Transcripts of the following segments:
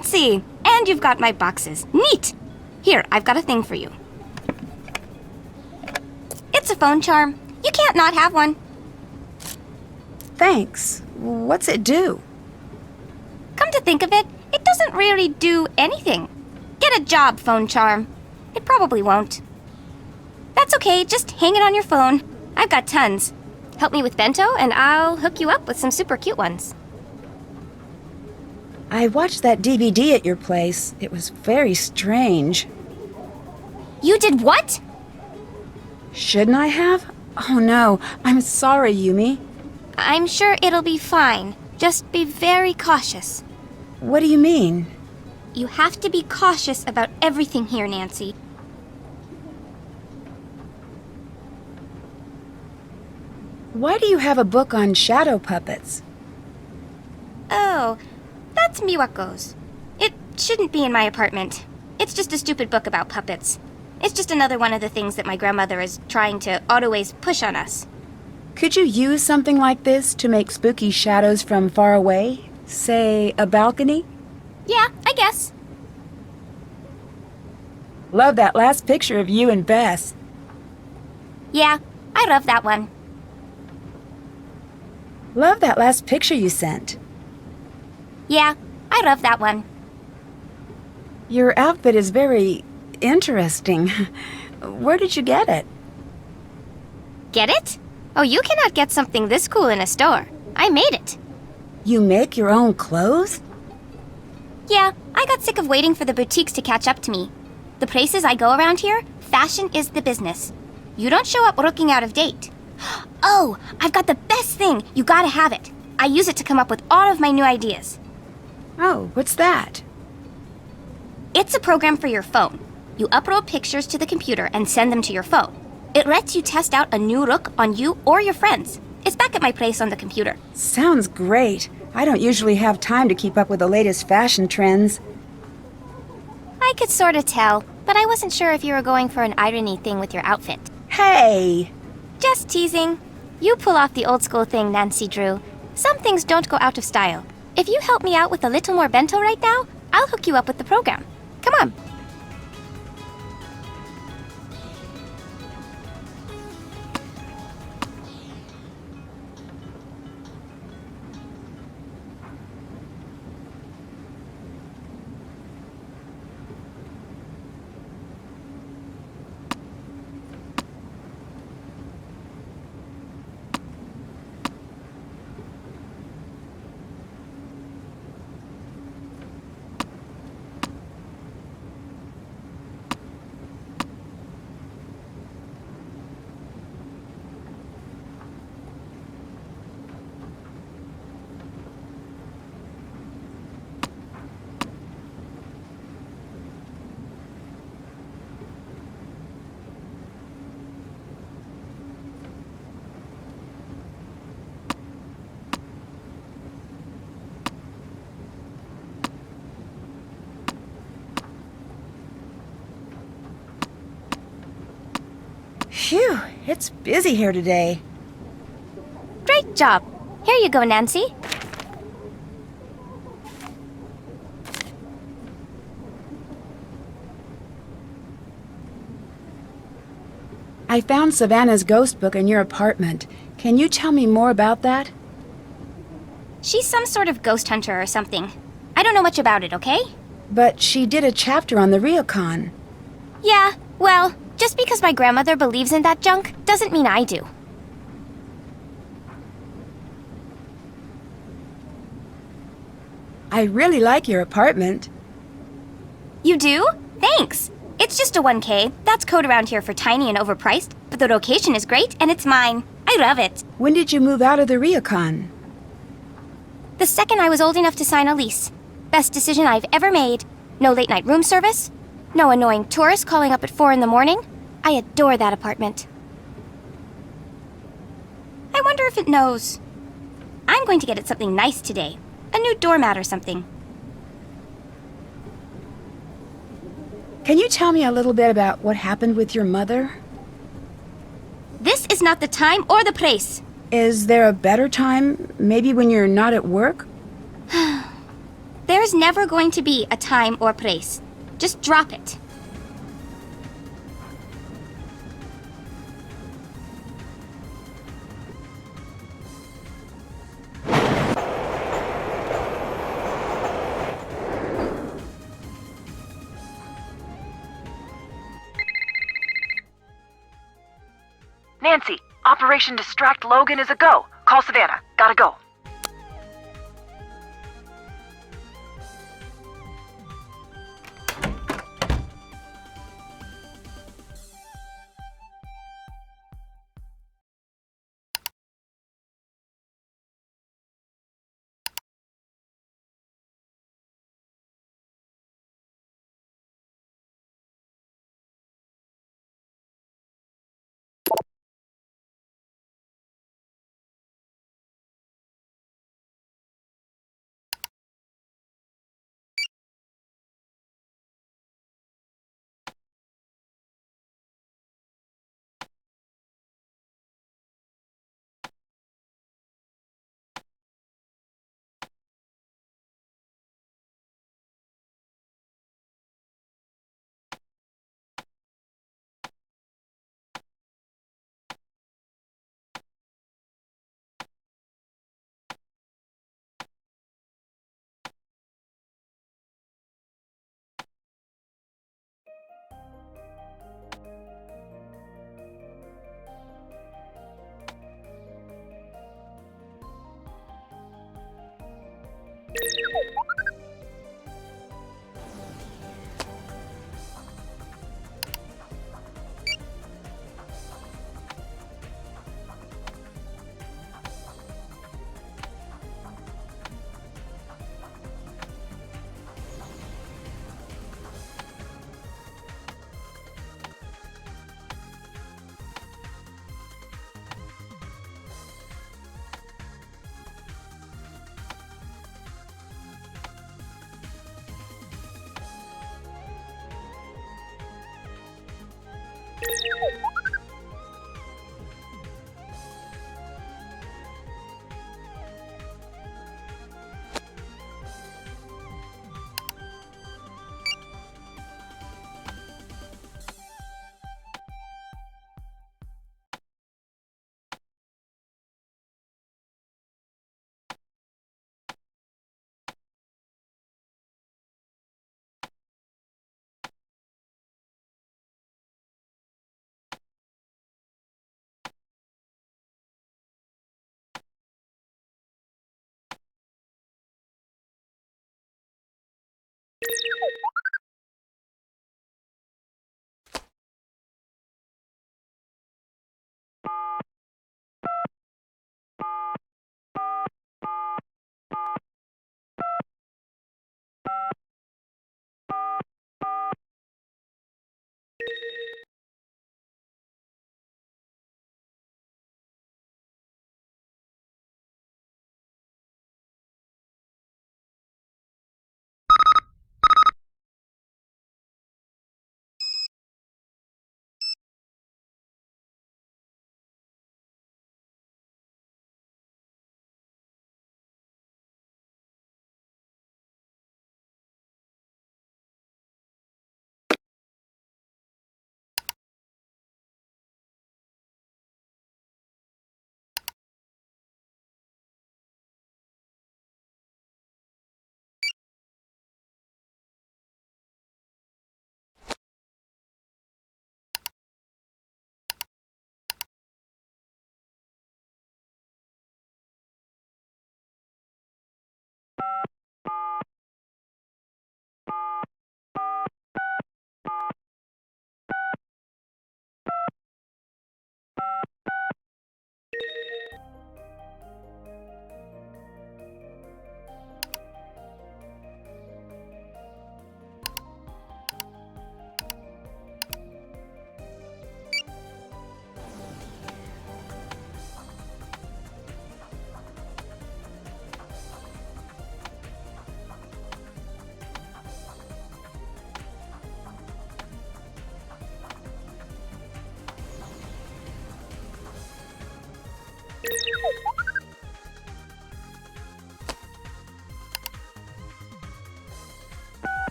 Nancy! And you've got my boxes. Neat! Here, I've got a thing for you. It's a phone charm. You can't not have one. Thanks. What's it do? Come to think of it, it doesn't really do anything. Get a job, phone charm. It probably won't. That's okay, just hang it on your phone. I've got tons. Help me with bento, and I'll hook you up with some super cute ones. I watched that DVD at your place. It was very strange. You did what? Shouldn't I have? Oh no, I'm sorry, Yumi. I'm sure it'll be fine. Just be very cautious. What do you mean? You have to be cautious about everything here, Nancy. Why do you have a book on shadow puppets? Oh, that's Miwako's. It shouldn't be in my apartment. It's just a stupid book about puppets. It's just another one of the things that my grandmother is trying to always push on us. Could you use something like this to make spooky shadows from far away? Say, a balcony? Yeah, I guess. Love that last picture of you and Bess. Yeah, I love that one. Love that last picture you sent. Yeah, I love that one. Your outfit is very interesting. Where did you get it? Get it? Oh, you cannot get something this cool in a store. I made it. You make your own clothes? Yeah, I got sick of waiting for the boutiques to catch up to me. The places I go around here, fashion is the business. You don't show up looking out of date. Oh, I've got the best thing. You gotta have it. I use it to come up with all of my new ideas. Oh, what's that? It's a program for your phone. You upload pictures to the computer and send them to your phone. It lets you test out a new look on you or your friends. It's back at my place on the computer. Sounds great. I don't usually have time to keep up with the latest fashion trends. I could sort of tell, but I wasn't sure if you were going for an irony thing with your outfit. Hey! Just teasing. You pull off the old school thing Nancy drew. Some things don't go out of style. If you help me out with a little more bento right now, I'll hook you up with the program. Come on. Phew, it's busy here today. Great job. Here you go, Nancy. I found Savannah's ghost book in your apartment. Can you tell me more about that? She's some sort of ghost hunter or something. I don't know much about it, okay? But she did a chapter on the Ryokan. Yeah, well, just because my grandmother believes in that junk doesn't mean I do. I really like your apartment. You do? Thanks. It's just a 1K. That's code around here for tiny and overpriced, but the location is great and it's mine. I love it. When did you move out of the Ryokan? The second I was old enough to sign a lease. Best decision I've ever made. No late night room service. No annoying tourists calling up at 4 in the morning. I adore that apartment. I wonder if it knows. I'm going to get it something nice today. A new doormat or something. Can you tell me a little bit about what happened with your mother? This is not the time or the place. Is there a better time? Maybe when you're not at work? There There's never going to be a time or place. Just drop it. Nancy, Operation Distract Logan is a go. Call Savannah. Gotta go.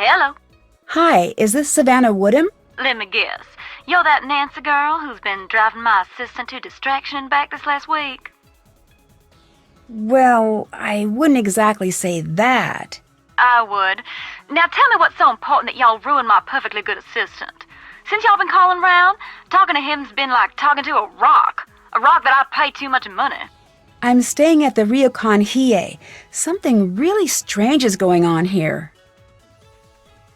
Hello. Hi, is this Savannah Woodham? Let me guess. You're that Nancy girl who's been driving my assistant to distraction and back this last week? Well, I wouldn't exactly say that. I would. Now tell me what's so important that y'all ruined my perfectly good assistant. Since y'all been calling round, talking to him's been like talking to a rock that I pay too much money. I'm staying at the Ryokan Hiei. Something really strange is going on here.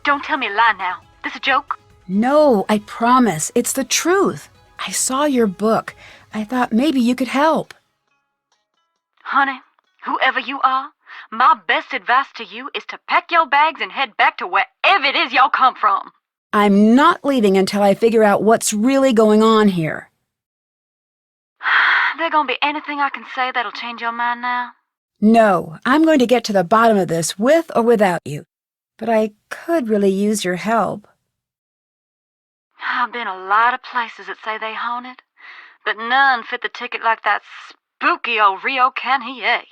Don't tell me a lie now. This a joke? No, I promise. It's the truth. I saw your book. I thought maybe you could help. Honey, whoever you are, my best advice to you is to pack your bags and head back to wherever it is y'all come from. I'm not leaving until I figure out what's really going on here. There gonna be anything I can say that'll change your mind now? No, I'm going to get to the bottom of this with or without you. But I could really use your help. I've been a lot of places that say they haunted, but none fit the ticket like that spooky old Ryokan Hiei.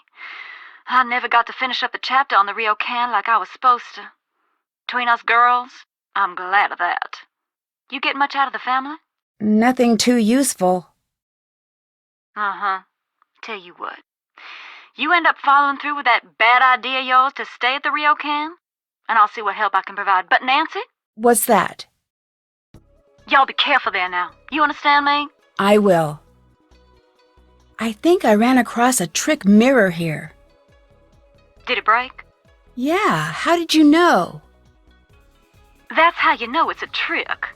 I never got to finish up the chapter on the Ryokan like I was supposed to. Between us girls, I'm glad of that. You get much out of the family? Nothing too useful. Uh-huh. Tell you what. You end up following through with that bad idea of yours to stay at the Ryokan, and I'll see what help I can provide. But Nancy? What's that? Y'all be careful there now. You understand me? I will. I think I ran across a trick mirror here. Did it break? Yeah, how did you know? That's how you know it's a trick.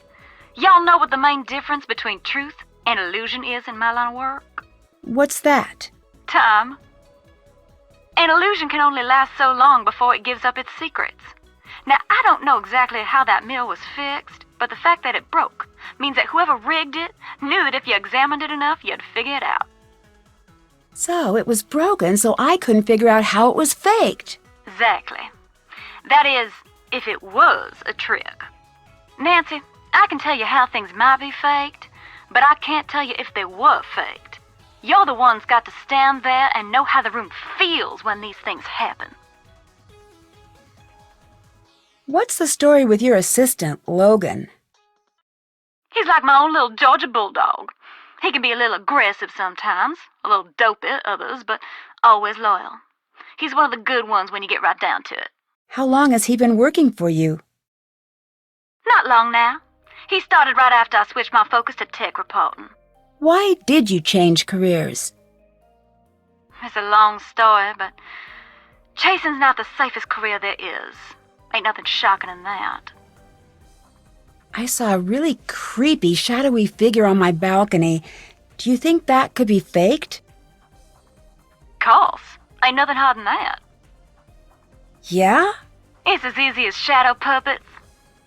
Y'all know what the main difference between truth and illusion is in my line of work? What's that? Time. An illusion can only last so long before it gives up its secrets. Now, I don't know exactly how that mill was fixed, but the fact that it broke means that whoever rigged it knew that if you examined it enough, you'd figure it out. So it was broken, so I couldn't figure out how it was faked. Exactly. That is, if it was a trick. Nancy, I can tell you how things might be faked, but I can't tell you if they were faked. You're the ones got to stand there and know how the room feels when these things happen. What's the story with your assistant, Logan? He's like my own little Georgia bulldog. He can be a little aggressive sometimes, a little dopey at others, but always loyal. He's one of the good ones when you get right down to it. How long has he been working for you? Not long now. He started right after I switched my focus to tech reporting. Why did you change careers? It's a long story, but chasing's not the safest career there is. Ain't nothing shocking in that. I saw a really creepy, shadowy figure on my balcony. Do you think that could be faked? Course. Ain't nothing hard than that. Yeah? It's as easy as shadow puppets.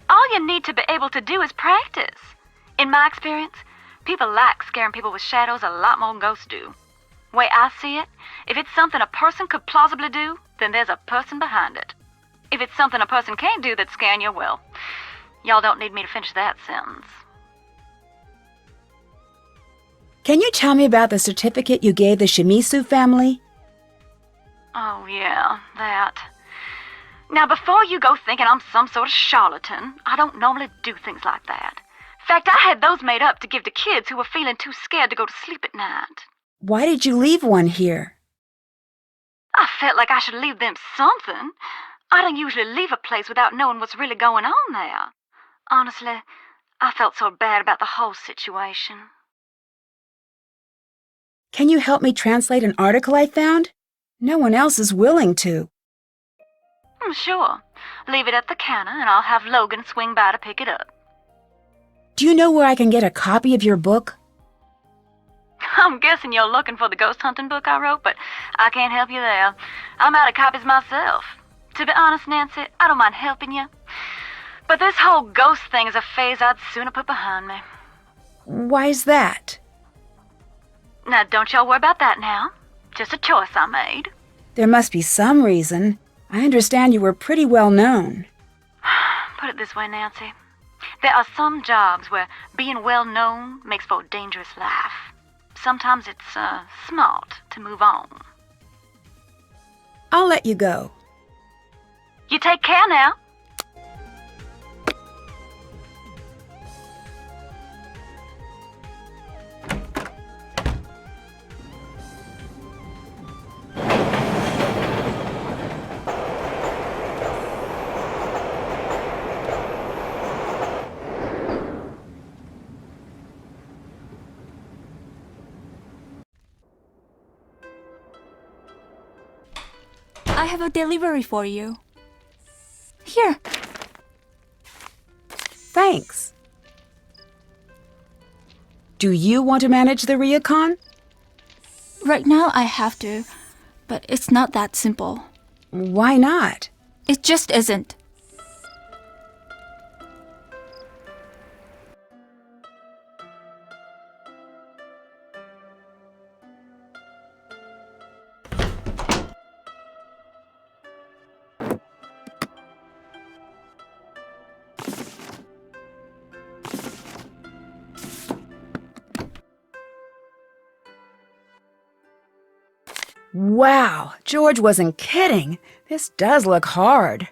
All you need to be able to do is practice. In my experience, people like scaring people with shadows a lot more than ghosts do. Way I see it, if it's something a person could plausibly do, then there's a person behind it. If it's something a person can't do that's scaring you, well, y'all don't need me to finish that sentence. Can you tell me about the certificate you gave the Shimizu family? Oh, yeah, that. Now, before you go thinking I'm some sort of charlatan, I don't normally do things like that. In fact, I had those made up to give to kids who were feeling too scared to go to sleep at night. Why did you leave one here? I felt like I should leave them something. I don't usually leave a place without knowing what's really going on there. Honestly, I felt so bad about the whole situation. Can you help me translate an article I found? No one else is willing to. Sure. Leave it at the counter and I'll have Logan swing by to pick it up. Do you know where I can get a copy of your book? I'm guessing you're looking for the ghost hunting book I wrote, but I can't help you there. I'm out of copies myself. To be honest, Nancy, I don't mind helping you. But this whole ghost thing is a phase I'd sooner put behind me. Why's that? Now, don't y'all worry about that now. Just a choice I made. There must be some reason. I understand you were pretty well known. Put it this way, Nancy. There are some jobs where being well known makes for a dangerous life. Sometimes it's smart to move on. I'll let you go. You take care now. I have a delivery for you. Here. Thanks. Do you want to manage the Ryukon? Right now I have to, but it's not that simple. Why not? It just isn't. Wow, George wasn't kidding. This does look hard.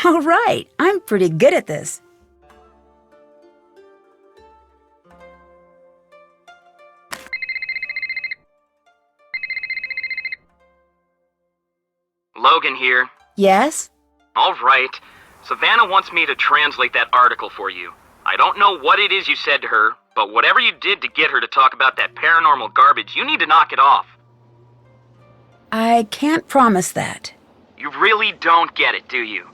All right, I'm pretty good at this. Logan here. Yes? All right. Savannah wants me to translate that article for you. I don't know what it is you said to her, but whatever you did to get her to talk about that paranormal garbage, you need to knock it off. I can't promise that. You really don't get it, do you?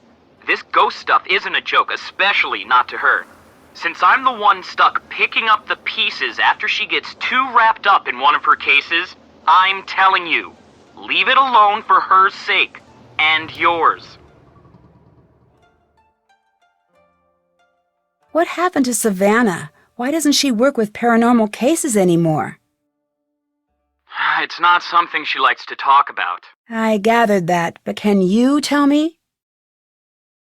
This ghost stuff isn't a joke, especially not to her. Since I'm the one stuck picking up the pieces after she gets too wrapped up in one of her cases, I'm telling you, leave it alone for her sake, and yours. What happened to Savannah? Why doesn't she work with paranormal cases anymore? It's not something she likes to talk about. I gathered that, but can you tell me?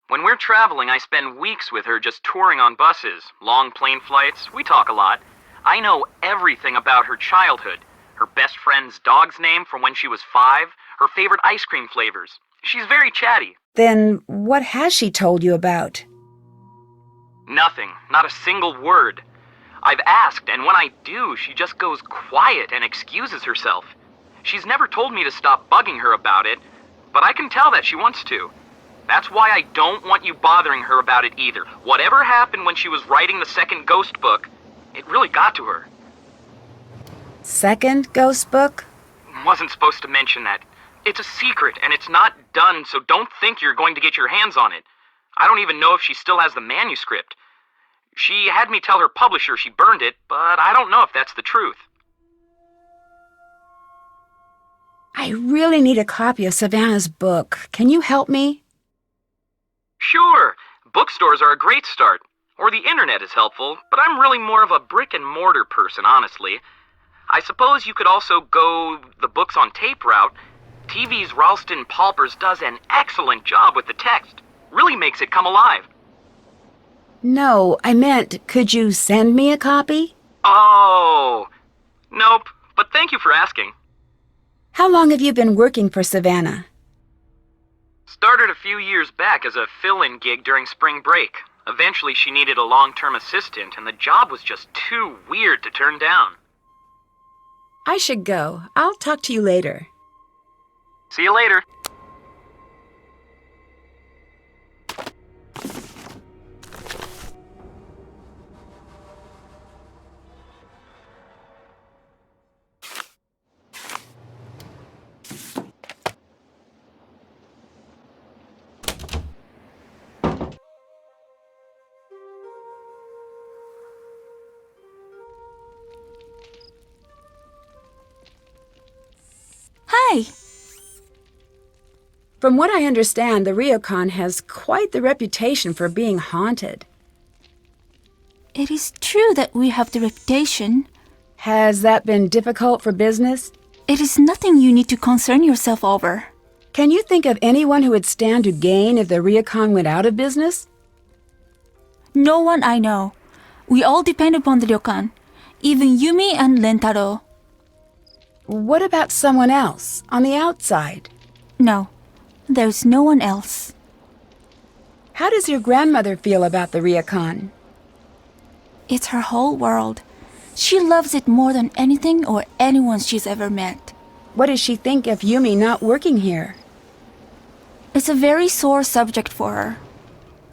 When we're traveling, I spend weeks with her just touring on buses, long plane flights, we talk a lot. I know everything about her childhood, her best friend's dog's name from when she was 5, her favorite ice cream flavors. She's very chatty. Then what has she told you about? Nothing, not a single word. I've asked, and when I do, she just goes quiet and excuses herself. She's never told me to stop bugging her about it, but I can tell that she wants to. That's why I don't want you bothering her about it either. Whatever happened when she was writing the second ghost book, it really got to her. Second ghost book? Wasn't supposed to mention that. It's a secret, and it's not done, so don't think you're going to get your hands on it. I don't even know if she still has the manuscript. She had me tell her publisher she burned it, but I don't know if that's the truth. I really need a copy of Savannah's book. Can you help me? Sure, bookstores are a great start. Or the internet is helpful, but I'm really more of a brick-and-mortar person, honestly. I suppose you could also go the books on tape route. TV's Ralston Palpers does an excellent job with the text. Really makes it come alive. No, I meant, could you send me a copy? Oh, nope, but thank you for asking. How long have you been working for Savannah? Started a few years back as a fill-in gig during spring break. Eventually she needed a long-term assistant, and the job was just too weird to turn down. I should go. I'll talk to you later. See you later. Hi. From what I understand, the Ryokan has quite the reputation for being haunted. It is true that we have the reputation. Has that been difficult for business? It is nothing you need to concern yourself over. Can you think of anyone who would stand to gain if the Ryokan went out of business? No one I know. We all depend upon the ryokan, even Yumi and Rentaro. What about someone else, on the outside? No, there's no one else. How does your grandmother feel about the Ryokan? It's her whole world. She loves it more than anything or anyone she's ever met. What does she think of Yumi not working here? It's a very sore subject for her.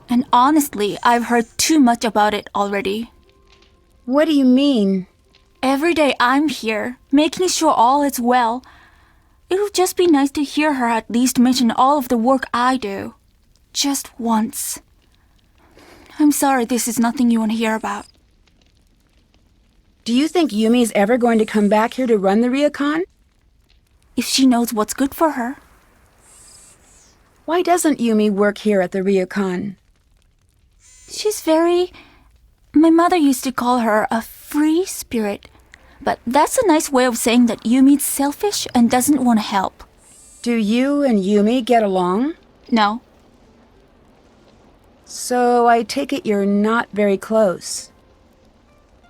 And honestly, I've heard too much about it already. What do you mean? Every day I'm here, making sure all is well. It would just be nice to hear her at least mention all of the work I do. Just once. I'm sorry this is nothing you want to hear about. Do you think Yumi's ever going to come back here to run the Ryokan? If she knows what's good for her. Why doesn't Yumi work here at the Ryokan? She's very... My mother used to call her a free spirit. But that's a nice way of saying that Yumi's selfish and doesn't want to help. Do you and Yumi get along? No. So I take it you're not very close.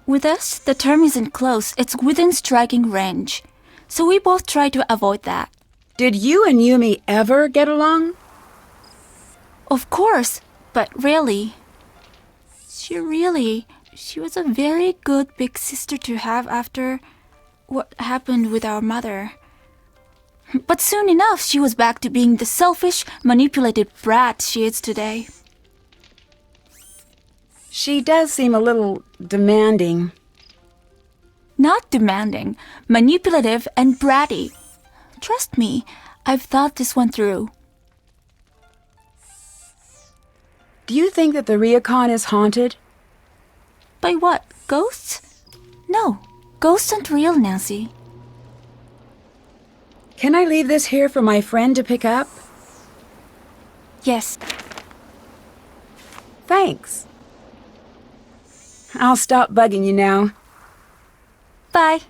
With us, the term isn't close, it's within striking range. So we both try to avoid that. Did you and Yumi ever get along? Of course, but really. She was a very good big sister to have after what happened with our mother. But soon enough, she was back to being the selfish, manipulated brat she is today. She does seem a little demanding. Not demanding, manipulative and bratty. Trust me, I've thought this one through. Do you think that the Ryokan is haunted? By what? Ghosts? No, ghosts aren't real, Nancy. Can I leave this here for my friend to pick up? Yes. Thanks. I'll stop bugging you now. Bye.